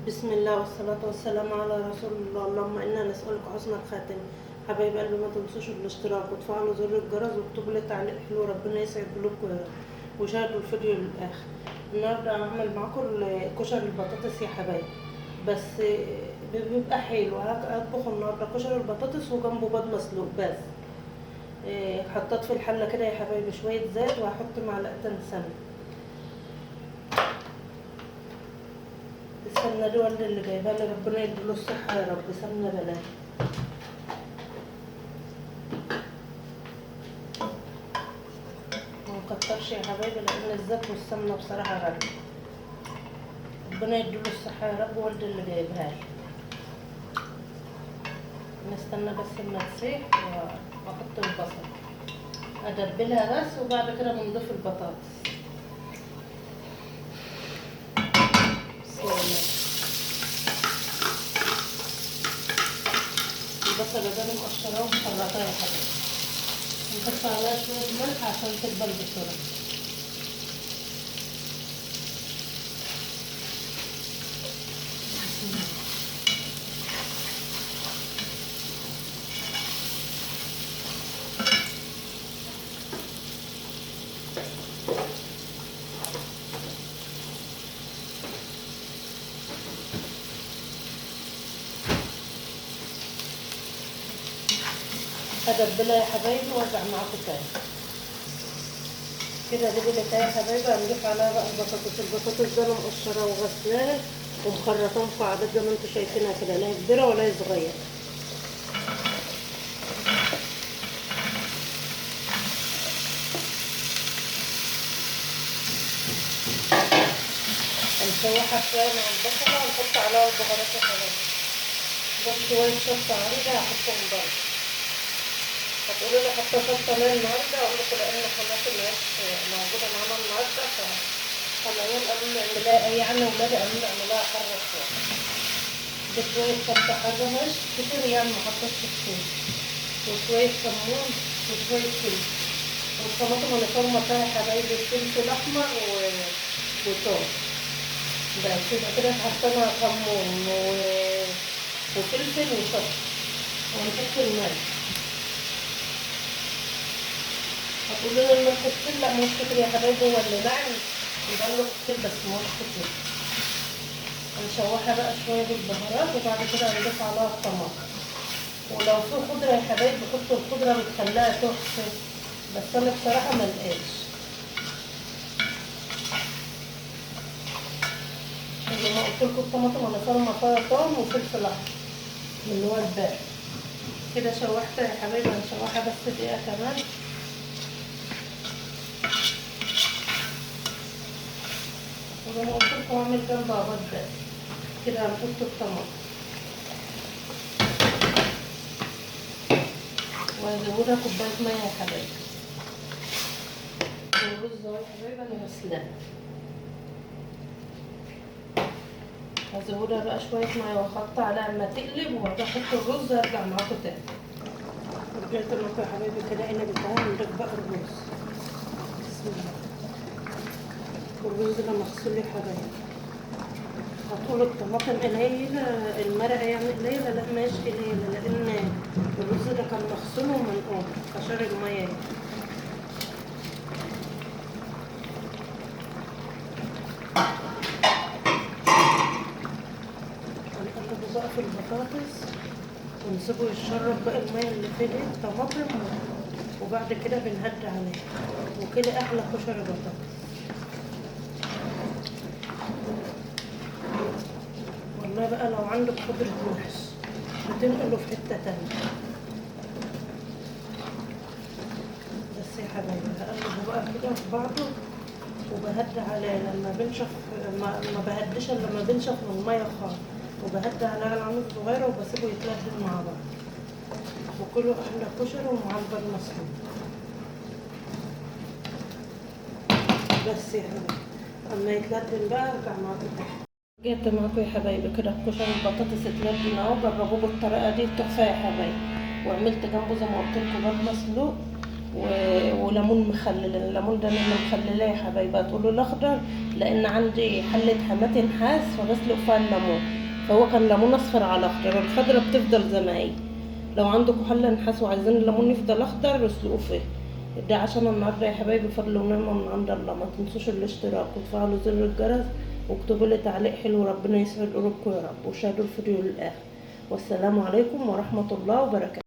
بسم الله والصلاة والسلام على رسول الله. اللهم إنا نسألك حسن الخاتم. حبايب قلبي، ما تنسوش الاشتراك وتفعلوا زر الجرس واكتبوا لي تعليق حلو. ربنا يسعد قلوبكم يا رب، وشاهدوا الفيديو للآخر. النهارده هعمل معاكم كشري البطاطس يا حبايب، بس بيبقى حلو. هطبخ النهارده كشري البطاطس وجنبه بيض مسلوق بس. حطيت في الحلة كده يا حبايبي شوية زيت، وهحط معلقتين سمنة. السمنة دي والدي اللي جايبها لي، ربنا يديله الصحة يا رب. سمنة بلاش، ما نكترش يا حبايبي، لأن الزيت والسمنة بصراحة غالية. ربنا يديله الصحة يا رب، والدي اللي جايبها لي. نستنى بس اما تسيح واحط البصل، ادبلها بس، وبعد كده بنضيف البطاطس. بسم الله. البصلة ده انا مقشراه ومخرطاه يا حبايبي، نحط عليها شوية ملح عشان تدبل بسرعة. هدبلها يا حبايبي وارجع معاكم تاني. كده دبلت يا حبايبي، هنضيف عليها بقى البطاطس. البطاطس ده انا مقشراه وغسلاها ومخرطاه مكعبات زي ما انتوا شايفينها كده، لا هي كبيرة ولا هي صغيرة. هنشوحها شوية مع البصلة ونحط عليها البهارات يا حبايبي. بس شوية شطة عندي هحطهم برضه. هتقولوا لي حاطة شطة ليه النهاردة؟ أقول لكم لأن الخامات اللي مش موجودة معانا النهاردة، فالعيال قالوا لي اعمليها، يعني ولادي قالوا لي اعمليها حرة شوية. بشوية شطة حاجة مش كتير، يعني محطتش كتير، وشوية كمون وشوية فلفل، والطماطم اللي فارمة فيها يا حبايبي فلفل أحمر وتوم. بس يبقى كده حطينا كمون وفلفل وشطة، ونحط الملح. هتقولوا لي الملح كتير؟ لا مش كتير يا حبايبي، هو اللي ناعم يبقى له كتير، بس مش كتير. هنشوحها بقى شوية بالبهارات، وبعد كده هنضيف عليها الطماطم. ولو في خضرة يا حبايبي حطوا الخضرة بتخليها تحفة، بس أنا بصراحة ملقاش. زي ما قلت لكم الطماطم أنا فارمة فيها توم وفلفل أحمر اللي هو الباقي. كده شوحتها يا حبايبي، هنشوحها بس دقيقة كمان. وزي ما قلت لكم هعمل جنبها بيض بس. كده هنحط الطماطم وهزودها كوباية مية يا حبايبي. والرز اهو يا حبايبي انا غسلاه، هزودها بقى شوية مية واحط عليها اما تقلب، وبعدين احط الرز هرجع معاكم تاني. رجعت معاكم يا حبايبي كده قلبت اهو، نضيف بقى الرز. بسم الله. والرز ده مغسول يا حبايبي. هتقولوا الطماطم قليلة، المرقة يعني قليلة، لا مش قليلة، لأن الرز ده كان مغسول ومنقوع فشارب مية. هنقلبه بقى في البطاطس ونسيبه يشرب بقى المية اللي فيه الطماطم، وبعد كده بنهدي عليه، وكده أحلى كشري بطاطس. والله بقى لو عندك خضرة محشي بتنقله في حتة تانية. بس يا حبايبي هقلبه بقى كده في بعضه، وبهدي عليه لما بنشف. ما بهديش الا لما بنشف من الميه خالص، وبهدي عليه على العمود صغيره وبسيبه يتلهن مع بعض، وكله احلى كشري ومع البيض مسلوق. بس يا حبايبي اما يتلهن بقى ارجع معاكم تاني. جيت معاكم يا حبايبي كده الكشري البطاطس اتلهن اهو. جربوه بالطريقه دي تحفه يا حبايبي. وعملت جنبه زي ما قلت لكم بيض مسلوق، وليمون مخلل. الليمون ده انا مخللاه يا حبايبي. هتقولوا الاخضر لان عندي حله حماتي نحاس فبسلق فيها الليمون، فهو كان ليمون اصفر على اخضر، الخضره بتفضل زي ما هي. لو عندكم حله نحاس وعايزين الليمون يفضل اخضر اسلقوه فيه. ده عشان النهارده يا حبايبي فضل ونعمه من عند الله. ما تنسوش الاشتراك وتفعلوا زر الجرس واكتبوا لي تعليق حلو. ربنا يسعد قلوبكم يا رب، وشاهدوا الفيديو للاخر. والسلام عليكم ورحمه الله وبركاته.